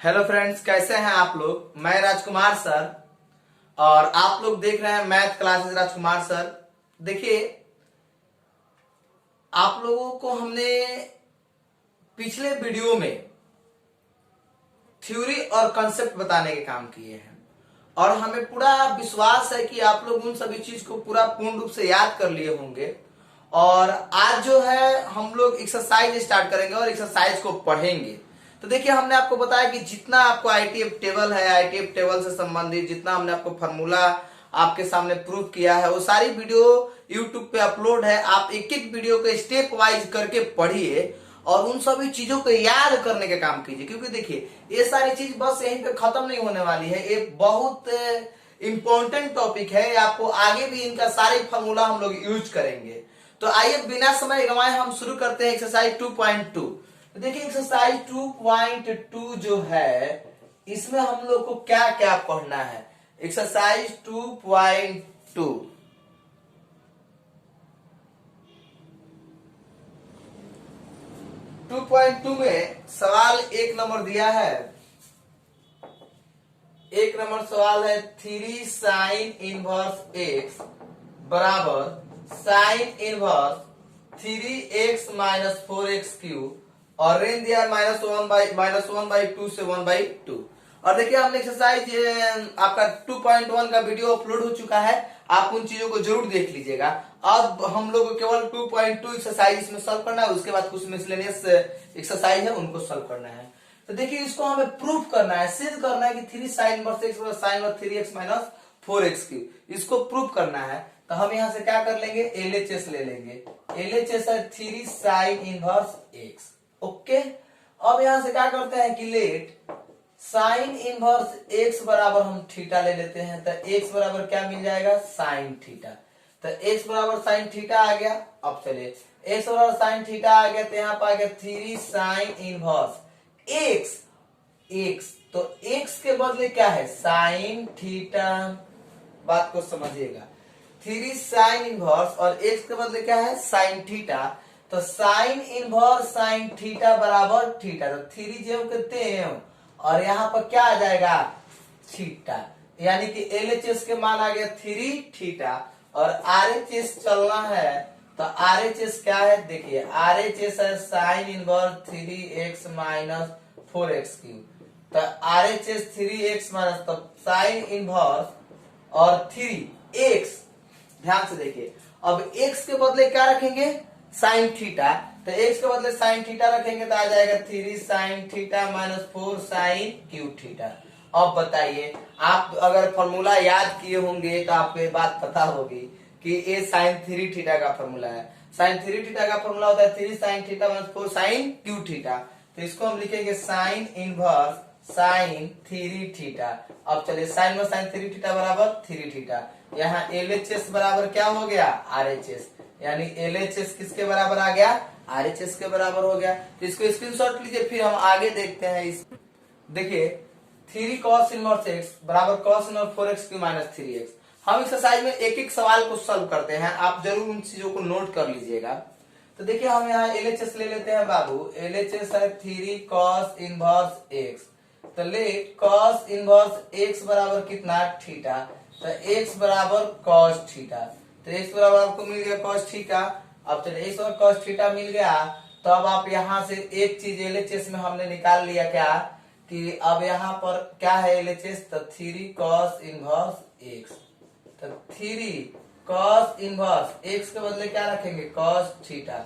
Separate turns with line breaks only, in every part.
Hello friends, कैसे हैं आप लोग। मैं राजकुमार सर और आप लोग देख रहे हैं मैथ क्लासेस राजकुमार सर। देखिए, आप लोगों को हमने पिछले वीडियो में थ्योरी और कॉन्सेप्ट बताने के काम किए हैं और हमें पूरा विश्वास है कि आप लोग उन सभी चीज को पूरा पूर्ण रूप से याद कर लिए होंगे। और आज जो है हम लोग एक्सरसाइज स्टार्ट करेंगे और एक्सरसाइज को पढ़ेंगे। तो देखिए, हमने आपको बताया कि जितना आपको आईटीएफ टेबल है, आईटीएफ टेबल से संबंधित जितना हमने आपको फार्मूला आपके सामने प्रूव किया है, वो सारी वीडियो यूट्यूब पे अपलोड है। आप एक एक वीडियो को स्टेप वाइज करके पढ़िए और उन सभी चीजों को याद करने का काम कीजिए, क्योंकि देखिए ये सारी चीज बस यहीं पे खत्म नहीं होने वाली है। ये बहुत इंपॉर्टेंट टॉपिक है, आपको आगे भी इनका सारे फार्मूला हम लोग यूज करेंगे। तो आइए बिना समय गंवाए हम शुरू करते हैं एक्सरसाइज 2.2। तो देखिए, एक्सरसाइज 2.2 जो है, इसमें हम लोग को क्या क्या पढ़ना है। एक्सरसाइज 2.2 2.2 में सवाल एक नंबर दिया है। एक नंबर सवाल है 3 साइन इनवर्स एक्स बराबर sine inverse 3x minus 4x cube और रेंज दिया -1/2 से 1/2। और देखिए, हमने एक्सरसाइज आपका 2.1 का वीडियो अपलोड हो चुका है, आप उन चीजों को जरूर देख लीजिएगा। अब हम लोग को केवल 2.2 एक्सरसाइज इसमें सॉल्व करना है, उसके बाद कुछ मिसलेनियस एक्सरसाइज है उनको सॉल्व करना है। तो देखिए, इसको हमें प्रूफ करना है, सिद्ध करना है कि 3 साइन इनवर्स एक्स बराबर साइन और 3x माइनस 4x क्यूब, इसको प्रूफ करना है। तो हम यहां से क्या कर लेंगे, एलएचएस ले लेंगे। एलएचएस है 3 साइन इनवर्स एक्स। ओके, अब यहां से क्या करते हैं कि लेट साइन इनवर्स एक्स बराबर हम थीटा ले लेते हैं। तो एक्स बराबर क्या मिल जाएगा, साइन थीटा। तो एक्स बराबर साइन थीटा आ गया। अब चलिए, एक्स बराबर साइन थीटा आ गया, तो यहाँ पर आ गया 3 साइन इनवर्स एक्स। एक्स तो एक्स के बदले क्या है, साइन थीटा। बात को समझिएगा, 3 साइन इनवर्स और एक्स के बदले क्या है, साइन थीटा। तो साइन इनवर्स साइन थीटा बराबर थीटा। तो 3 जेब करते हैं और यहाँ पर क्या आ जाएगा, थीटा। यानी कि एलएचएस के मान आ गया 3 थीटा और आरएचएस चलना है। तो आरएचएस क्या है, देखिए आरएचएस है sine inverse 3x minus 4x cube. तो आरएचएस 3x माइनस, तो साइन इनवर्स और 3x, ध्यान से देखिए, अब x के बदले क्या रखेंगे, साइन थीटा। तो x के बदले साइन थीटा रखेंगे तो आ जाएगा 3 sine theta minus 4 sine cube theta. अब बताइए, आप अगर फॉर्मूला याद किए होंगे तो आपको ये बात पता होगी कि ये साइन 3 थीटा का फॉर्मूला है। साइन 3 थीटा का फॉर्मूला होता है 3 sine theta minus 4 sine cube theta. तो इसको हम लिखेंगे साइन इनवर्स साइन 3 थीटा। अब चलिए, साइन में साइन 3 थीटा बराबर 3 थीटा। यहाँ एलएचएस बराबर क्या हो गया, आरएचएस। यानी एलएचएस किसके बराबर आ गया, आरएचएस के बराबर हो गया। तो इसको स्क्रीनशॉट लीजिए, फिर हम आगे देखते हैं। इस देखिए, 3 cos इनवर्स एक्स बराबर cos inverse 4x cube minus 3x। हम एक्सरसाइज में एक एक सवाल को सॉल्व करते हैं, आप जरूर उन चीजों को नोट कर लीजिएगा। तो देखिए, हम यहाँ एलएचएस ले लेते हैं बाबू। एलएचएस है 3 cos इनवर्स एक्स। तो ले cos इनवर्स एक्स बराबर कितना, थीटा। तो x बराबर cos थीटा। तो x बराबर आपको मिल गया cos थीटा। अब चलिए, x और cos थीटा मिल गया। तो अब आप यहां से एक चीज एलएचएस में हमने निकाल लिया, क्या कि अब यहाँ पर क्या है एलएचएस, तो 3 cos इनवर्स एक्स। तो 3 cos इनवर्स एक्स के बदले क्या रखेंगे, cos थीटा।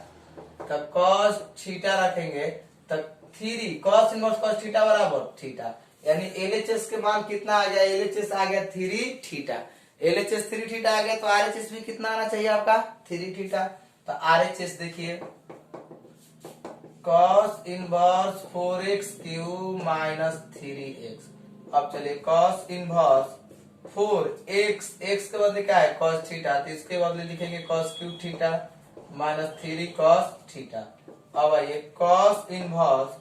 तो cos थीटा रखेंगे तो 3 cos इनवर्स cos थीटा बराबर थीटा। यानी एलएचएस के मान कितना आ गया, एलएचएस आ गया 3 थीटा। एलएचएस 3 थीटा आ गया, तो आरएचएस भी कितना आना चाहिए आपका, 3 थीटा। तो आरएचएस देखिए, cos inverse 4x cube minus 3x। अब चलिए, cos इनवर्स 4x, x के बदले क्या है, cos थीटा। तो इसके बदले लिखेंगे cos cube theta minus 3 cos theta. अब आइए, cos inverse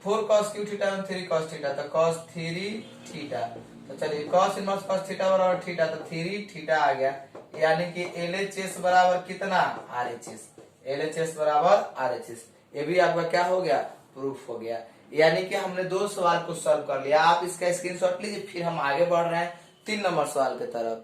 4 cos cube theta और 3 cos थीटा, तो cos 3 थीटा। तो चलिए, cos इनवर्स cos थीटा बराबर थीटा, तो 3 थीटा आ गया। यानी कि एलएचएस बराबर कितना, आरएचएस। एलएचएस बराबर आरएचएस। ये भी आपका क्या हो गया, प्रूफ हो गया। यानी कि हमने 2 सवाल को सॉल्व कर लिया। आप इसका स्क्रीनशॉट लीजिए, फिर हम आगे बढ़ रहे हैं 3 नंबर सवाल की तरफ।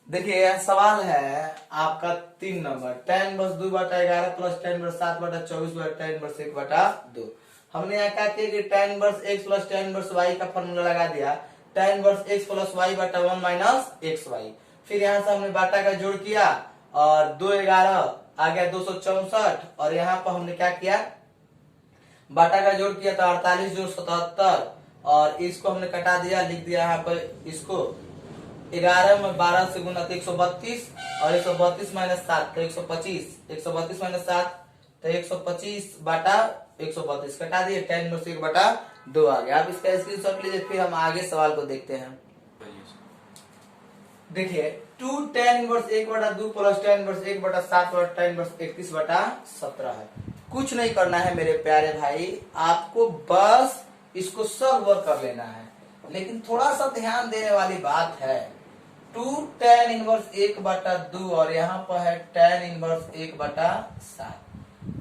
देखिए यह सवाल है आपका 3 number, tan inverse 2/11 plus tan inverse 7/24 बटा tan इनवर्स 1/2। हमने यहाँ क्या किया कि tan inverse x plus tan inverse y का फॉर्मूला लगा दिया, tan inverse x plus y बटा 1 माइनस xy। फिर यहाँ से हमने बाटा का जोड़ किया और 211 आ गया 264, और यहाँ पर हमने क्या किया, बाटा का जोड़ किया तो 48 जोड़ 77, और इसको हमने कटा दिया, लिख दिया यहाँ पर इसको 11 में 12 से गुना तो 132, और 132 माइनस 7 तो 125, 132 माइनस 7 तो 125 बाटा 132 कटा दिए, tan इनवर्स 1/2 आ गया। आप इसका स्क्रीनशॉट लीजिए, फिर हम आगे सवाल को देखते हैं। देखिए 2 tan inverse 1/2 plus tan inverse 1/7 बटा tan इनवर्स 31/17 है। कुछ नहीं करना है मेरे प्यारे भाई, आपको बस इसको सब वर्क कर लेना है, लेकिन थोड़ा सा ध्यान देने वाली बात है। 2 tan इनवर्स 1/2 और यहाँ पर है tan इनवर्स 1/7।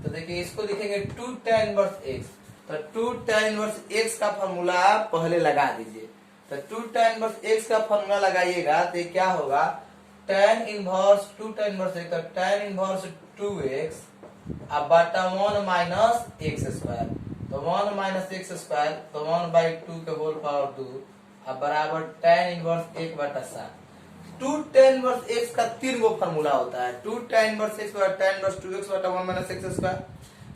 तो देखिए इसको लिखेंगे 2 tan इनवर्स x, तो 2 tan इनवर्स x का फॉर्मूला आप पहले लगा दीजिए। तो 2 tan इनवर्स x का फॉर्मूला लगाइएगा तो ये क्या होगा, tan inverse 2 tan inverse x, तो tan इनवर्स 2x अब बटा 1 माइनस एक्स स्क्वायर, तो 1 माइनस एक्स स्क्वायर तो 1/2 के होल पावर 2 अब बराबर tan inverse 1/7। 2 tan inverse x का 3 गो फॉर्मूला होता है, 2 tan इनवर्स x बटा tan इनवर्स 2x बटा 1 minus x square,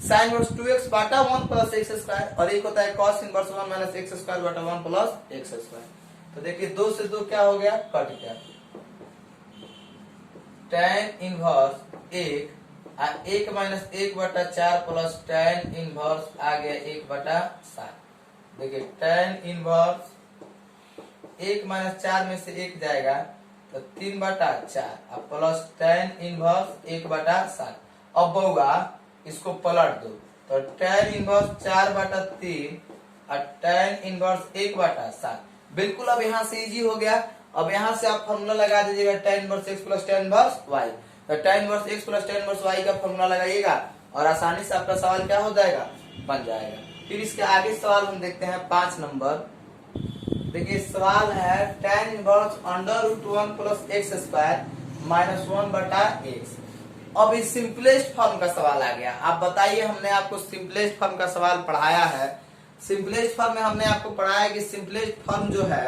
sin inverse 2x बटा 1 प्लस एक्स स्क्वायर, और एक होता है cos inverse 1 minus x square बटा 1 प्लस एक्स स्क्वायर। तो देखिए 2 से 2 क्या हो गया, कट गया। tan inverse 1 minus 1/4 plus tan inverse आ गया 1/7। देखिए tan इनवर्स 1 माइनस 4 में से 1 जाएगा तो 3/4 अब प्लस tan इनवर्स 1/7। अब बउआ इसको पलट दो, तो tan इनवर्स 4/3 और tan इनवर्स 1/7। बिल्कुल अब यहाँ से इजी हो गया। अब यहाँ से आप फॉर्मूला लगा दीजिएगा tan inverse x plus tan inverse y, तो tan inverse x plus tan inverse y का फॉर्मूला लगाइएगा और आसानी से आपका सवाल क्या हो जाएगा, बन जाएगा। फिर इसके आगे सवाल हम देखते हैं 5 नंबर। देखिए सवाल है tan inverse √1 plus x square minus 1/x। अब इस सिंपलेस्ट फॉर्म का सवाल आ गया। आप बताइए, हमने आपको सिंपलेस्ट फॉर्म का सवाल पढ़ाया है। सिंपलेस्ट फॉर्म में हमने आपको पढ़ाया कि सिंपलेस्ट फॉर्म जो है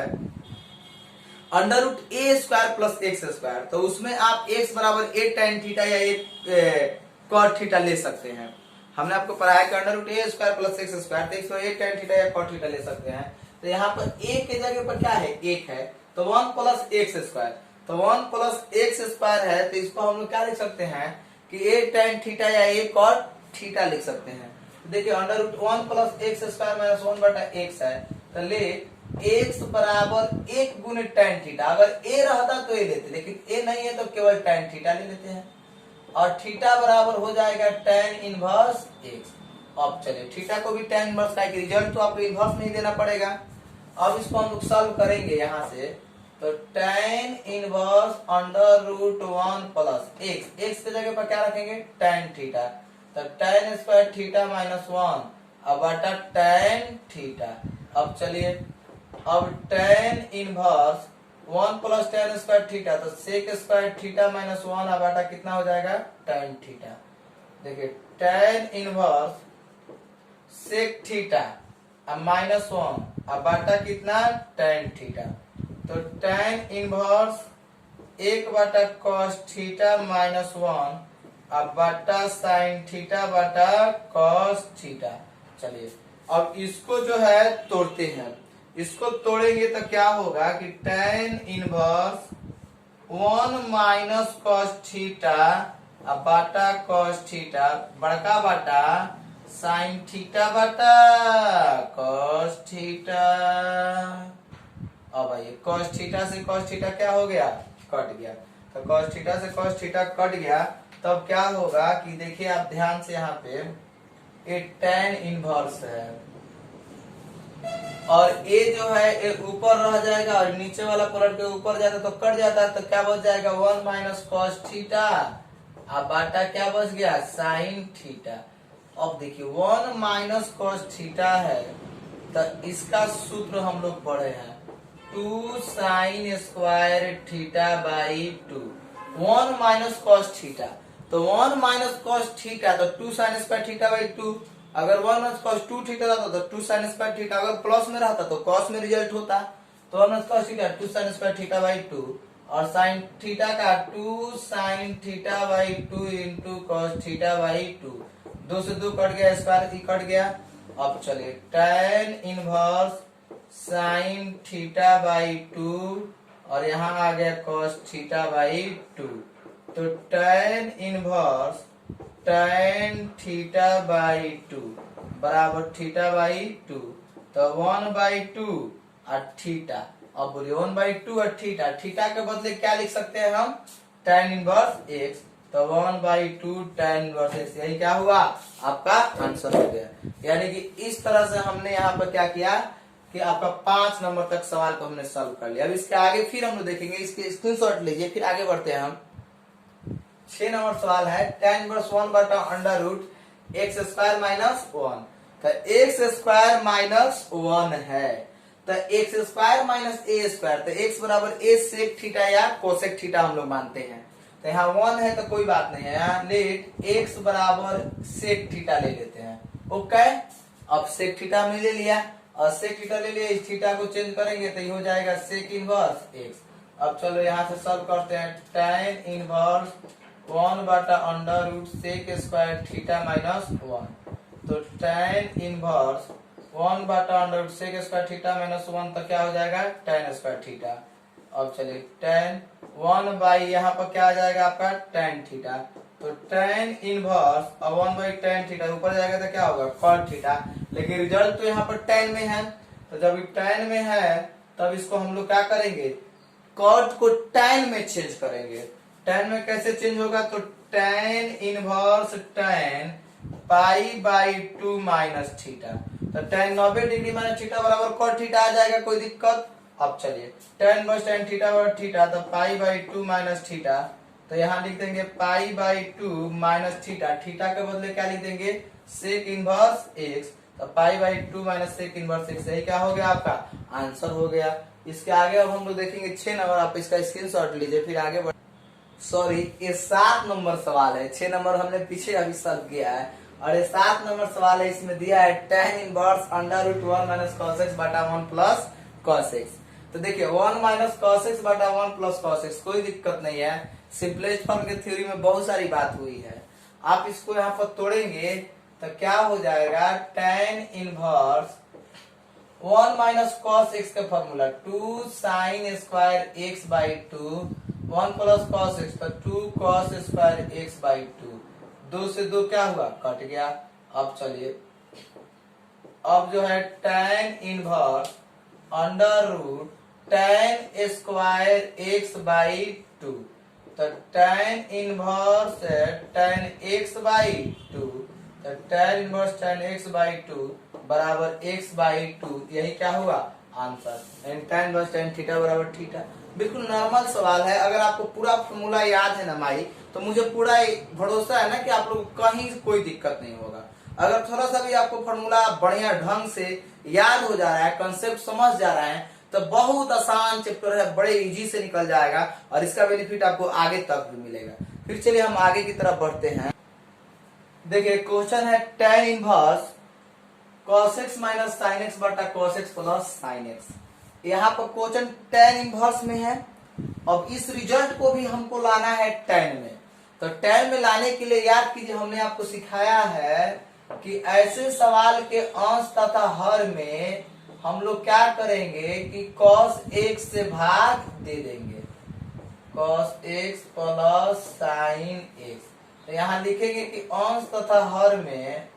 √a² प्लस एक्स स्क्वायर, तो उसमें आप x बराबर a tan थीटा या a cot थीटा ले सकते हैं। हमने आपको पढ़ाया कि √a² प्लस एक्स स्क्वायर, तो x a tan थीटा या cot थीटा ले सकते हैं। तो यहाँ पर a के जगह पर क्या है, 1 है, तो 1 प्लस एक्स स्क्वायर, तो 1 प्लस एक्स स्क्वायर है, तो इसको हम लोग क्या लिख सकते हैं कि a tan थीटा या a cot थीटा लिख सकते हैं। देखिए √1 plus x square minus 1/x है, तो ले x बराबर 1 गुने tan थीटा। अगर a रहता तो a लेते, लेकिन a नहीं है तो केवल tan थीटा ले लेते हैं, और थीटा बराबर हो जाएगा tan इनवर्स x। अब चलिए थीटा को भी tan इनवर्स का रिजल्ट तो आपको इनवर्स नहीं देना पड़ेगा। अब इसको हम लोग सॉल्व करेंगे यहाँ से, तो tan इनवर्स √1 प्लस x के जगह पर क्या रखेंगे, tan थीटा, तो tan स्क्वायर थीटा माइनस 1 अब बटा tan थीटा। अब चलिए अब tan inverse 1 plus tan square theta, तो sec स्क्वायर थीटा माइनस 1 अब बटा कितना हो जाएगा, tan थीटा। देखिए tan इनवर्स sec थीटा अब माइनस 1 अब बटा कितना, tan थीटा, तो tan inverse 1/cos theta minus 1 अब बटा sin थीटा बटा cos थीटा। चलिए अब इसको जो है तोड़ते हैं, इसको तोड़ेंगे तो क्या होगा कि tan inverse 1 minus cos theta अब बटा cos थीटा बड़का बटा sin थीटा बटा cos थीटा। अब आइए cos थीटा से cos थीटा क्या हो गया, कट गया, तो cos थीटा से cos थीटा कट गया। तब क्या होगा कि देखिए आप ध्यान से यहाँ पे एक tan इनवर्स है और a जो है ऊपर रह जाएगा और नीचे वाला पलट के ऊपर जाता तो कट जाता है, तो क्या बच जाएगा 1 माइनस cos थीटा अब बाटा क्या बच गया sin थीटा। अब देखिए 1 माइनस कॉस थीटा है, तो इसका सूत्र हम लोग पढ़े हैं 2 sine square theta by 2। 1 minus cos theta, तो 1 माइनस कॉस थीटा तो 2 साइन स्क्वायर थीटा बाई 2। अगर 1 माइनस कॉस 2 थीटा रहता तो 2 साइन स्क्वायर थीटा, अगर प्लस में रहता तो कॉस में रिजल्ट होता। तो 1 minus cos theta 2 sine square theta by 2, और साइन थीटा का 2 sine theta by 2 into cos theta by 2। 2 से 2 कट गया, स्क्वायर कट गया। अब चलिए tan inverse sine theta by 2, और यहाँ आ गया कॉस थीटा बाई 2। तो tan inverse tan theta by 2 बराबर थीटा बाई 2। तो 1 बाई 2 और थीटा, अब बोलिए 1 बाई 2 और थीटा, थीटा के बदले क्या लिख सकते हैं हम, tan इनवर्स x। तो 1 बाई 2 tan इनवर्स x, यही क्या हुआ आपका आंसर हो गया। यानी कि इस तरह से हमने यहाँ पर क्या किया कि आपका 5 नंबर तक सवाल को हमने सॉल्व कर लिया। अब इसके आगे फिर हम लोग देखेंगे, इसके स्क्रीनशॉट लीजिए, फिर आगे बढ़ते हैं हम। 6 नंबर सवाल है tan इनवर्स 1 बटा under root x square minus 1। तो एक्स स्क्वायर माइनस 1 है, तो x square minus a square, तो एक्स बराबर ए सेक थीटा या कोसेक थीटा हम लोग मानते हैं। तो यहाँ 1 है तो कोई बात नहीं है, यहाँ लेट एक्स बराबर सेक थीटा ले लेते हैं। ओके, अब सेक थीटा में ले लिया, और सेक थीटा ले लिया, इस थीटा को चेंज करेंगे तो ये हो जाएगा सेक इनवर्स एक्स। अब चलो यहाँ से सॉल्व करते हैं, tan इनवर्स 1 बटा under root sec square theta minus 1। तो tan इनवर्स 1 बटा under root sec square theta minus 1, तो क्या हो जाएगा tan स्क्वायर थीटा। अब चलिए tan 1 बाई यहाँ पर क्या आ जाएगा आपका tan थीटा। तो tan inverse 1 by tan theta ऊपर जाएगा तो क्या होगा cot थीटा, लेकिन रिजल्ट तो यहाँ पर tan में है। तो जब tan में है तब इसको हम लोग क्या करेंगे, cot को tan में चेंज करेंगे। tan में कैसे चेंज होगा, तो tan inverse tan pi by 2 minus theta. तो tan 90 डिग्री माइनस थीटा बराबर cot थीटा आ जाएगा, कोई दिक्कत। अब चलिए tan इनवर्स tan थीटा बराबर थीटा, तो पाई बाई 2 माइनस थीटा, तो यहाँ लिख देंगे pi by 2 minus theta, theta के बदले क्या लिख देंगे सेक इनवर्स एक्स। तो pi by 2 minus sec inverse x, यही क्या हो गया आपका आंसर हो गया। इसके आगे अब हम लोग देखेंगे 6 नंबर, आप इसका स्क्रीनशॉट लीजिए फिर आगे बढ़। सॉरी, ये 7 नंबर सवाल है, 6 नंबर हमने पीछे अभी सॉल्व किया है, और ये 7 नंबर सवाल है। इसमें दिया है tan inverse under root 1 minus cos x बटा 1 प्लस कॉस एक्स। तो देखिए 1 माइनस कॉस एक्स बटा 1 प्लस कॉस एक्स, कोई दिक्कत नहीं है, सिंपलेस्ट फॉर्म के थ्योरी में बहुत सारी बात हुई है। आप इसको यहाँ पर तोड़ेंगे तो क्या हो जाएगा, tan inverse 1 minus cos x का formula 2 sine square x by 2, 1 plus cos x, तो 2 कॉस स्क्वायर एक्स बाई 2। 2 से 2 क्या हुआ, कट गया। अब चलिए, अब जो है tan inverse under root tan square x by 2, तो tan inverse tan x by 2, तो tan inverse tan x by 2 बराबर x बाई 2, यही क्या हुआ answer. tan inverse tan theta बराबर थीटा, बिल्कुल नॉर्मल सवाल है। अगर आपको पूरा फॉर्मूला याद है ना माई, तो मुझे पूरा भरोसा है ना कि आप लोग कहीं कोई दिक्कत नहीं होगा। अगर थोड़ा सा भी आपको फॉर्मूला बढ़िया ढंग से याद हो जा रहा है, कंसेप्ट समझ जा रहा है, तो बहुत आसान चैप्टर है, बड़े इजी से निकल जाएगा, और इसका बेनिफिट आपको आगे तक भी मिलेगा। फिर चलिए हम आगे की तरफ बढ़ते हैं। देखिए क्वेश्चन है tan inverse cos x minus sine x बटा cos x plus sine x. यहाँ पर क्वेश्चन tan इनवर्स में है। अब इस रिजल्ट को भी हमको लाना है tan में। तो tan में लाने के लिए याद कीजिए, हमने आपको सिखाया है कि ऐसे सवाल के अंश तथा हर में हम लोग क्या करेंगे कि cos x से भाग दे देंगे, cos x plus sign x। तो यहाँ लिखेंगे कि अंश तथा हर में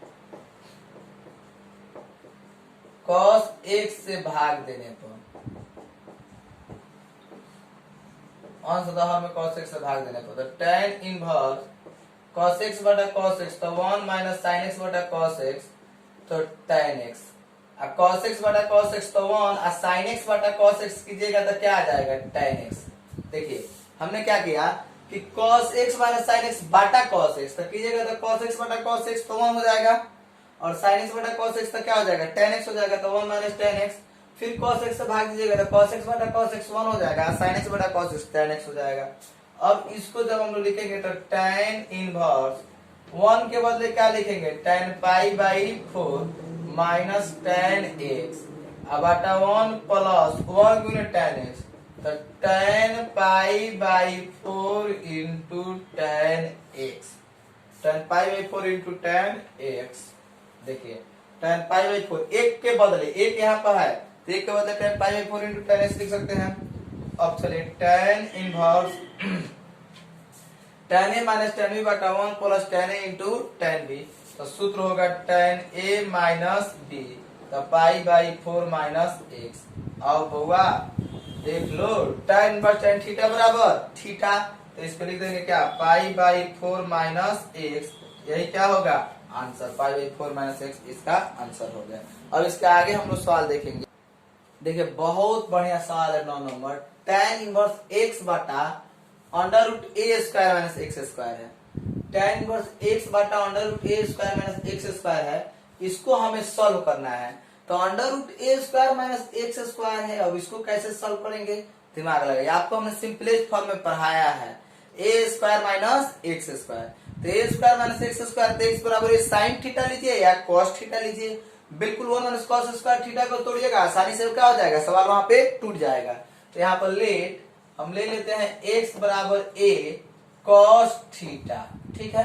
cos x से भाग देने पर, अंश तथा हर में cos x से भाग देने पर, तो tan इनवर्स cos x बटा cos x, तो 1 माइनस साइन x बटा cos x, तो tan x, cos x बटा cos x तो 1, और sin x बटा cos x कीजिएगा तो क्या आ जाएगा tan x। देखिए हमने क्या किया कि cos x minus sin x बटा cos x, तो कीजिएगा तो cos x बटा cos x तो 1 हो जाएगा। और sin x बटा cos x तो क्या हो जाएगा tan x हो जाएगा, तो 1 माइनस tan x, फिर cos x से भाग दीजिएगा तो cos x बटा cos x 1 हो जाएगा, sin x बटा cos x tan x हो जाएगा। अब इसको जब हम लोग लिखेंगे तो tan इनवर्स 1 के बदले क्या लिखेंगे tan pi by 4 minus tan x, अब बटा 1 प्लस 1 गुने tan x, तो tan pi by 4 into tan x, tan pi by 4 into tan x। देखिए tan पाई बाई 4 एक के बदले एक यहाँ पर है तो एक के बदले tan pi by 4 into tan x लिख सकते हैं। अब चलिए tan inverse tan a minus tan b बटा 1 plus tan a into tan b, तो सूत्र होगा tan a माइनस b, तो पाई बाई 4 माइनस x। अब बउआ देख लो tan इनवर्स tan थीटा बराबर थीटा, तो इसको लिख देंगे क्या पाई बाई 4 माइनस x, यही क्या होगा answer, pi by 4 minus x इसका आंसर हो गया। अब इसके आगे हम लोग सवाल देखेंगे। देखिए बहुत बढ़िया सवाल है 9 नंबर, tan इनवर्स x बटा under root a square minus x square है, tan इनवर्स x बटा under root a square minus x square है, इसको हमें सॉल्व करना है। तो under root a square minus x square है, अब इसको कैसे सॉल्व करेंगे दिमाग लगाइए, आपको हमने सिंपलेस्ट फॉर्म में पढ़ाया है ए स्क्वायर माइनस एक्स स्क्वायर, तो ए स्क्वायर माइनस एक्स स्क्वायर, तो एक्स बराबर साइन थीटा लीजिए या कॉस थीटा लीजिए, बिल्कुल 1 माइनस कॉस स्क्वायर थीटा को तोड़िएगा आसानी से क्या हो जाएगा सवाल वहां पे टूट जाएगा। तो यहाँ पर लेट हम ले लेते हैं x बराबर a cos थीटा, ठीक है,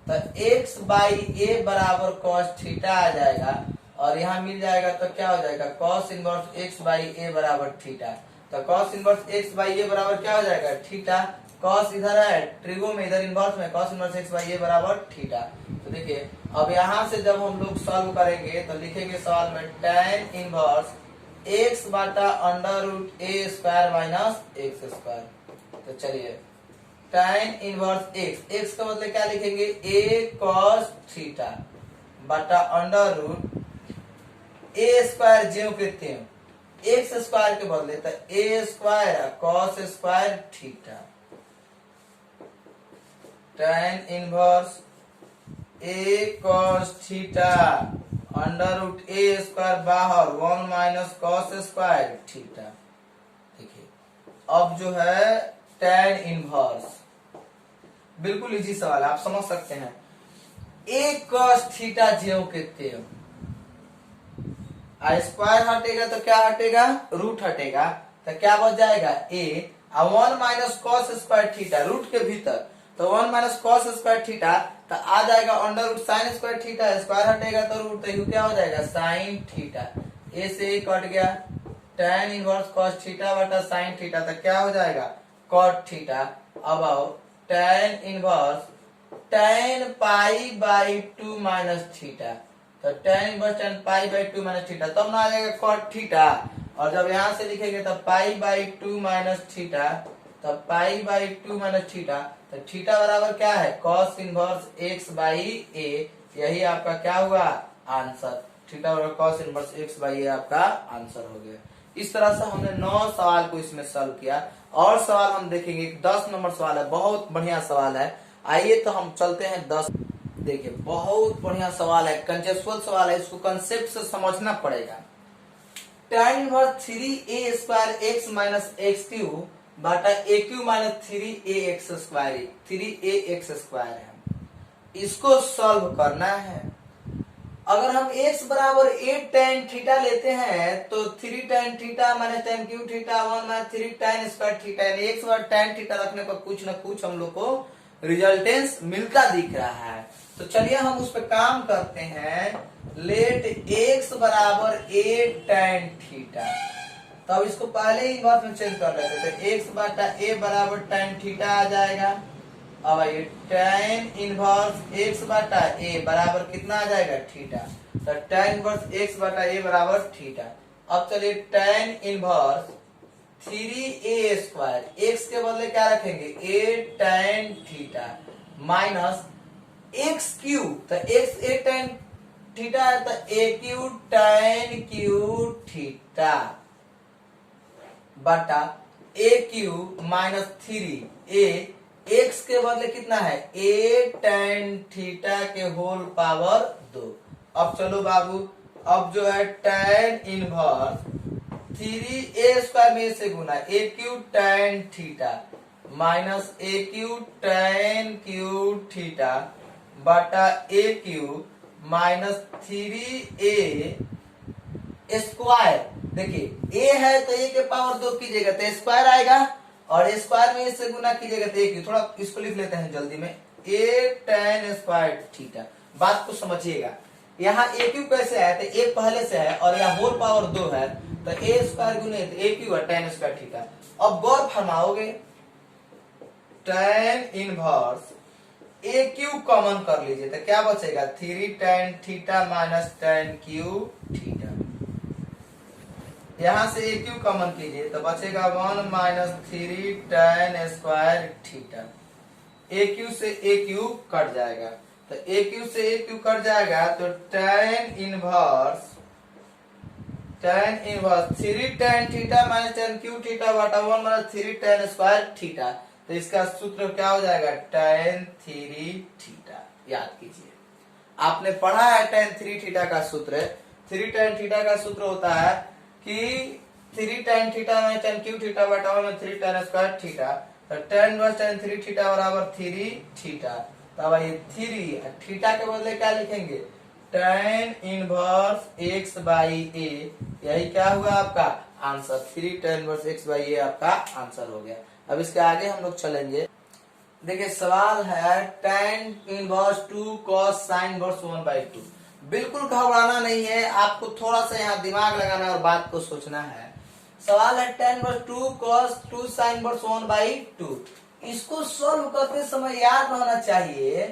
तो x बाई a बराबर cos थीटा आ जाएगा और यहाँ मिल जाएगा तो क्या हो जाएगा cos inverse x by a बराबर थीटा, तो cos inverse x by a बराबर क्या हो जाएगा थीटा, cos इधर है ट्रिगो में, इधर इनवर्स में cos inverse x by a बराबर थीटा। तो देखिए अब यहाँ से जब हम लोग सॉल्व करेंगे तो लिखेंगे सवाल में tan इनवर्स x बटा under root a square minus x square, तो चलिए tan इनवर्स x का मतलब क्या लिखेंगे a cos थीटा बटा अंडर रूट ए स्क्वायर ज्यों के त्यों एक्स स्क्वायर के बदले तो a स्क्वायर cos square theta, tan inverse a cos theta under root a square बाहर 1 माइनस कॉस स्क्वायर थीटा। देखिए अब जो है tan इनवर्स बिल्कुल इजी सवाल है, आप समझ सकते हैं, a cos थीटा ज्यों के त्यों, स्क्वायर हटेगा तो क्या हटेगा रूट हटेगा, तो क्या बच जाएगा a, 1 minus cos square theta root के भीतर, तो 1 माइनस कॉस स्क्वायर थीटा, तो आ जाएगा under root sine square theta, square हटेगा तो रूट, तो क्या हो जाएगा साइन थीटा, ए से ए कट गया, tan इनवर्स cos थीटा बटा साइन थीटा, तो क्या हो जाएगा cot थीटा। अब आओ tan inverse tan pi by 2 minus theta, तो tan inverse tan pi by 2 minus theta, तब ना आ जाएगा cot थीटा, और जब यहां से लिखेंगे तब पाई बाई 2 माइनस थीटा, तब पाई बाई 2 माइनस थीटा, तो थीटा बराबर क्या है cos inverse x by a, यही आपका क्या हुआ आंसर, थीटा बराबर cos inverse x by a आपका आंसर हो गया। इस तरह से हमने 9 सवाल को इसमें सॉल्व किया, और सवाल हम देखेंगे 10 नंबर सवाल है, बहुत बढ़िया सवाल है, आइए तो हम चलते हैं 10। देखिए बहुत बढ़िया सवाल है, कंसेप्चुअल सवाल है, इसको कंसेप्ट से समझना पड़ेगा। tan inverse 3a square x minus x cube बटा a cube minus 3ax square, 3ax square है, इसको सॉल्व करना है। अगर हम x बराबर 8 tan थीटा लेते हैं तो 3 tan theta minus tan Q theta 1 minus 3 tan square theta, यानी x बराबर tan थीटा रखने पर कुछ न कुछ हम लोग को रिजल्टेंस मिलता दिख रहा है। तो चलिए हम उस पर काम करते हैं, लेट x बराबर 8 tan थीटा, तो अब इसको पहले ही इनवर्स में चेंज कर लेते हैं, तो x बटा a बराबर tan थीटा आ जाएगा। अब आइए tan इनवर्स x बटा a बराबर कितना आ जाएगा थीटा, तो tan इनवर्स x बटा a बराबर थीटा। अब चलिए tan inverse 3a square, x के बदले क्या रखेंगे a tan theta minus x cube, तो x a tan थीटा है तो a cube tan cube theta बटा ए क्यूब माइनस 3a, एक्स के बदले कितना है a tan थीटा के होल पावर 2, अब चलो बाबू, अब जो है tan इनवर्स 3a² में से गुना a³ tan theta minus a³ tan cube theta बटा a³ माइनस 3a स्क्वायर। देखिए a है तो a के पावर 2 कीजिएगा तो स्क्वायर आएगा, और स्क्वायर में इससे गुना कीजिएगा तो a, थोड़ा इसको लिख लेते हैं जल्दी में, a tan स्क्वायर थीटा। बात को समझिएगा, यहाँ a³ कैसे है तो a पहले से है और यहाँ होल पावर 2 है तो a स्क्वायर गुने a³ है tan स्क्वायर थीटा। अब गौर फरमाओगे tan इनवर्स a³ कॉमन कर लीजिए तो क्या बचेगा 3 tan theta minus tan cube theta. यहां से a³ कॉमन कीजिए तो बचेगा 1 minus 3 tan square theta. a³ से a³ कट जाएगा तो a³ से a³ कट जाएगा तो tan inverse 3 tan theta minus tan cube theta बटा 1 माइनस 3 tan स्क्वायर थीटा। तो इसका सूत्र क्या हो जाएगा tan 3 थीटा। याद कीजिए, आपने पढ़ा है tan 3 थीटा का सूत्र। 3 tan थीटा का सूत्र होता है कि 3 tan theta minus tan cube theta बटा 1 माइनस 3 tan स्क्वायर थीटा। तो tan इनवर्स tan 3 थीटा बराबर 3 थीटा। तब ये 3 थीटा के बदले क्या लिखेंगे tan inverse x by a। यही क्या हुआ आपका answer, 3 tan inverse x by a आपका आंसर हो गया। अब इसके आगे हम लोग चलेंगे। देखिए सवाल है tan inverse 2 cos sin inverse 1/2। बिल्कुल घबराना नहीं है, आपको थोड़ा सा यहाँ दिमाग लगाना है और बात को सोचना है। सवाल है tan inverse 2 cos 2 sin inverse 1/2। इसको सॉल्व करते समय याद होना चाहिए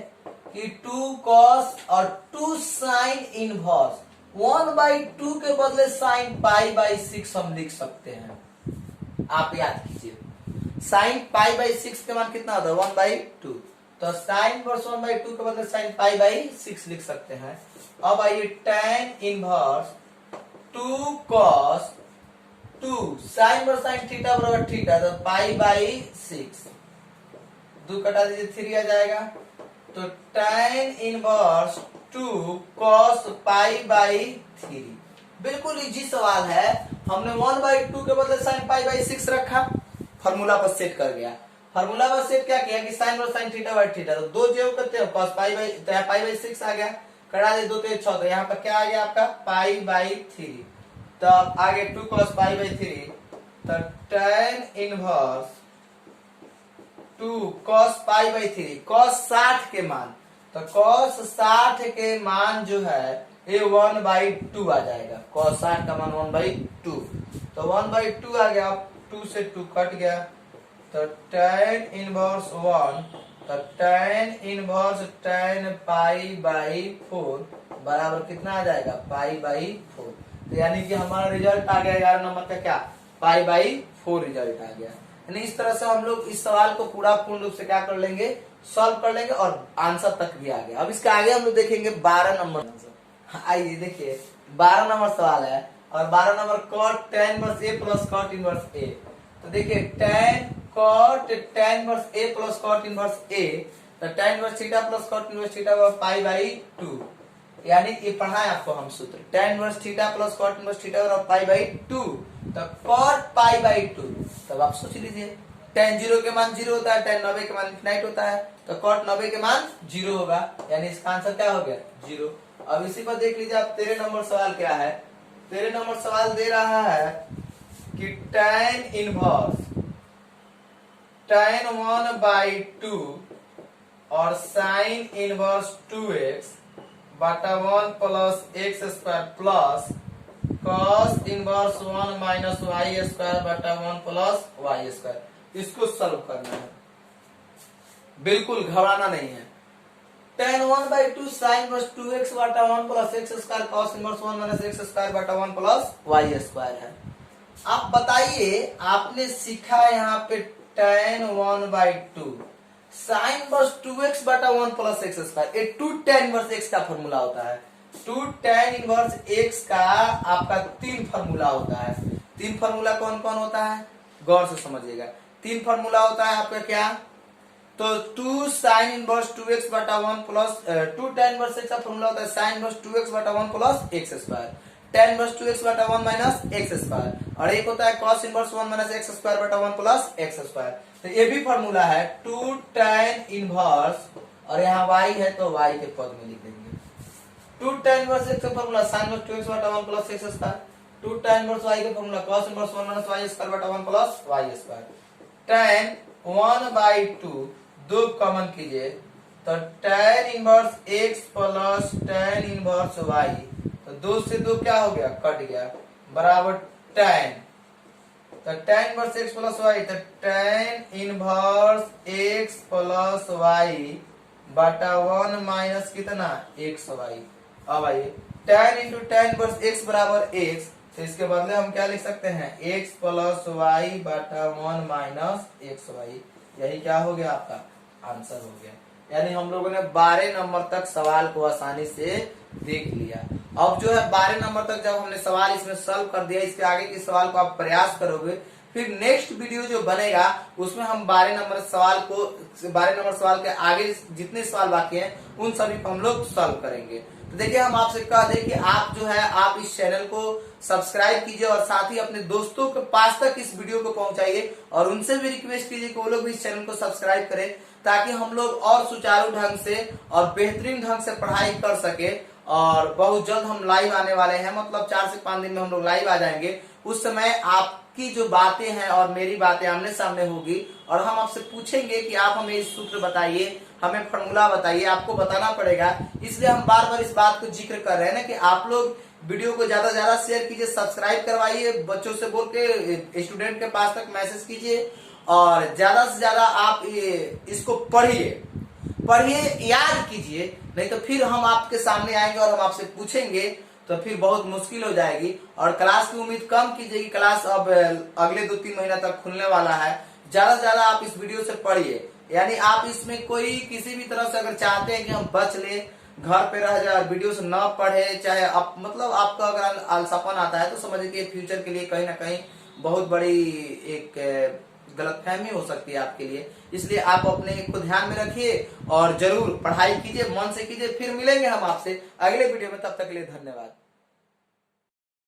कि 2 cos और 2 sin इनवर्स 1/2 के बदले sin π/6 हम लिख सकते हैं। आप याद कीजिए sin π/6 के मान कितना होता है 1/2, तो sin इनवर्स 1/2 के बदले sin π/6 लिख सकते हैं। अब आइए tan inverse 2 cos 2 sin inverse sin theta बराबर थीटा तो π/6, 2 कटा दीजिए 3 आ जाएगा। तो tan इनवर्स 2 cos π/3। बिल्कुल इजी सवाल है, हमने 1/2 के बदले sin π/6 रखा, फार्मूला पर सेट कर गया। फार्मूला पर सेट क्या किया कि sin inverse sin theta by theta, तो 2 जेब करते हो cos π/6 आ गया, कटा दे 2 3 6, तो यहाँ पर क्या आ गया आपका π/3। तो आगे 2 cos π/3, तो tan इनवर्स 2 cos π/3 cos 60 के मान, तो cos 60 के मान जो है ये 1/2 आ जाएगा। cos 60 का मान 1/2, तो 1/2 आ गया। 2 से 2 कट गया तो tan इनवर्स 1, तो tan इनवर्स tan π/4 बराबर कितना आ जाएगा π/4। तो यानी कि हमारा रिजल्ट आ गया 11 नंबर का क्या π/4 रिजल्ट आ गया। यानी इस तरह से हम लोग इस सवाल को पूरा पूर्ण रूप से क्या कर लेंगे, सॉल्व कर लेंगे और आंसर तक भी आ गया। अब इसके आगे हम लोग देखेंगे 12 नंबर। आइए देखिए 12 नंबर सवाल है और 12 number cot tan inverse a plus cot inverse a। तो देखिए tan inverse a plus cot inverse a, तो tan inverse theta plus cot inverse theta π/2। यानी ये पढ़ा है आपको हम सूत्र, tan inverse theta plus cot inverse theta π/2, तो cot π/2। तब आप सोच लीजिए tan 0 के मान 0 होता है, tan 90 के मान इनफिनाइट होता है, तो cot 90 के मान 0 होगा, यानी इसका आंसर क्या हो गया 0। अब इसी पर देख लीजिए आप 13 नंबर सवाल क्या है। 13 नंबर सवाल दे रहा है कि tan इनवर्स tan 1/2 और sin इनवर्स 2x बटा 1 plus x square plus cos inverse 1 minus y square बटा 1 प्लस y स्क्वायर, इसको सॉल्व करना है। बिल्कुल घबराना नहीं है। tan 1/2 sin इनवर्स 2x बटा 1 plus x square cos inverse 1 minus x square बटा 1 प्लस y स्क्वायर है। आप बताइए, आपने सीखा यहाँ पे tan 1/2 sin इनवर्स 2x बटा 1 प्लस x स्क्वायर, ये 2 tan इनवर्स x का फॉर्मूला होता है। 2 tan इनवर्स x का आपका 3 फॉर्मूला होता है। 3 फॉर्मूला कौन कौन होता है, गौर से समझिएगा। 3 फॉर्मूला होता है आपका क्या, तो 2 साइन इनवर्स 2x बटा 1 प्लस 2 tan इनवर्स x का फॉर्मूला होता है साइन इनवर्स 2x बटा 1 plus x square, tan inverse 2x बटा 1 माइनस x स्क्वायर, और एक होता है cos inverse 1 minus x square बटा 1 प्लस x स्क्वायर। तो ये भी फॉर्मूला है 2 tan इनवर्स, और यहाँ y है तो y के पद में लिख देंगे 2 tan इनवर्स x का फॉर्मूला sin इनवर्स 2x बटा 1 plus x square, 2 tan inverse y का formula cos inverse 1 minus y square बटा 1 प्लस y स्क्वायर। tan 1/2 दो कॉमन कीजिए तो tan inverse x plus tan inverse y, तो 2 से 2 क्या हो गया, कट गया, बराबर tan, तो tan inverse x plus y, तो tan inverse x plus y बटा 1 माइनस कितना xy। अब आइए tan into tan inverse x बराबर x, तो इसके बदले हम क्या लिख सकते हैं x प्लस y बटा 1 माइनस xy, यही क्या हो गया आपका आंसर हो गया। यानी हम लोगों ने 12 नंबर तक सवाल को आसानी से देख लिया। अब जो है 12 नंबर तक जब हमने सवाल इसमें सॉल्व कर दिया, इसके आगे के सवाल को आप प्रयास करोगे, फिर नेक्स्ट वीडियो जो बनेगा उसमें हम 12 नंबर सवाल के आगे जितने सवाल बाकी हैं उन सभी को हम लोग सॉल्व करेंगे। तो देखिए हम आपसे कह दें कि आप जो है आप इस चैनल को सब्सक्राइब कीजिए और साथ ही अपने दोस्तों के पास तक इस वीडियो को पहुंचाइए, और उनसे भी रिक्वेस्ट कीजिए कि वो लोग भी इस चैनल को सब्सक्राइब करें, ताकि हम लोग और सुचारू ढंग से और बेहतरीन ढंग से पढ़ाई कर सके। और बहुत जल्द हम लाइव आने वाले हैं, मतलब 4 से 5 दिन में हम लोग लाइव आ जाएंगे। उस समय आपकी जो बातें हैं और मेरी बातें आमने सामने होगी, और हम आपसे पूछेंगे कि आप हमें इस सूत्र बताइए, हमें फॉर्मूला बताइए, आपको बताना पड़ेगा। इसलिए हम बार बार इस बात को जिक्र कर रहे हैं ना कि आप लोग वीडियो को ज्यादा से ज्यादा शेयर कीजिए, सब्सक्राइब करवाइए, बच्चों से बोल के स्टूडेंट के पास तक मैसेज कीजिए, और ज्यादा से ज्यादा आप इसको पढ़िए, याद कीजिए, नहीं तो फिर हम आपके सामने आएंगे और हम आपसे पूछेंगे तो फिर बहुत मुश्किल हो जाएगी। और क्लास की उम्मीद कम कीजिए कि क्लास अब अगले 2-3 महीना तक खुलने वाला है। ज्यादा से ज्यादा आप इस वीडियो से पढ़िए, यानी आप इसमें कोई किसी भी तरह से अगर चाहते हैं कि हम बच ले, घर पे रह जाए, वीडियो से न पढ़े, चाहे आप मतलब आपका अगर आलसापन आता है तो समझिए कि फ्यूचर के लिए कहीं ना कहीं बहुत बड़ी एक गलतफहमी हो सकती है आपके लिए। इसलिए आप अपने को ध्यान में रखिए और जरूर पढ़ाई कीजिए, मन से कीजिए। फिर मिलेंगे हम आपसे अगले वीडियो में, तब तक के लिए धन्यवाद।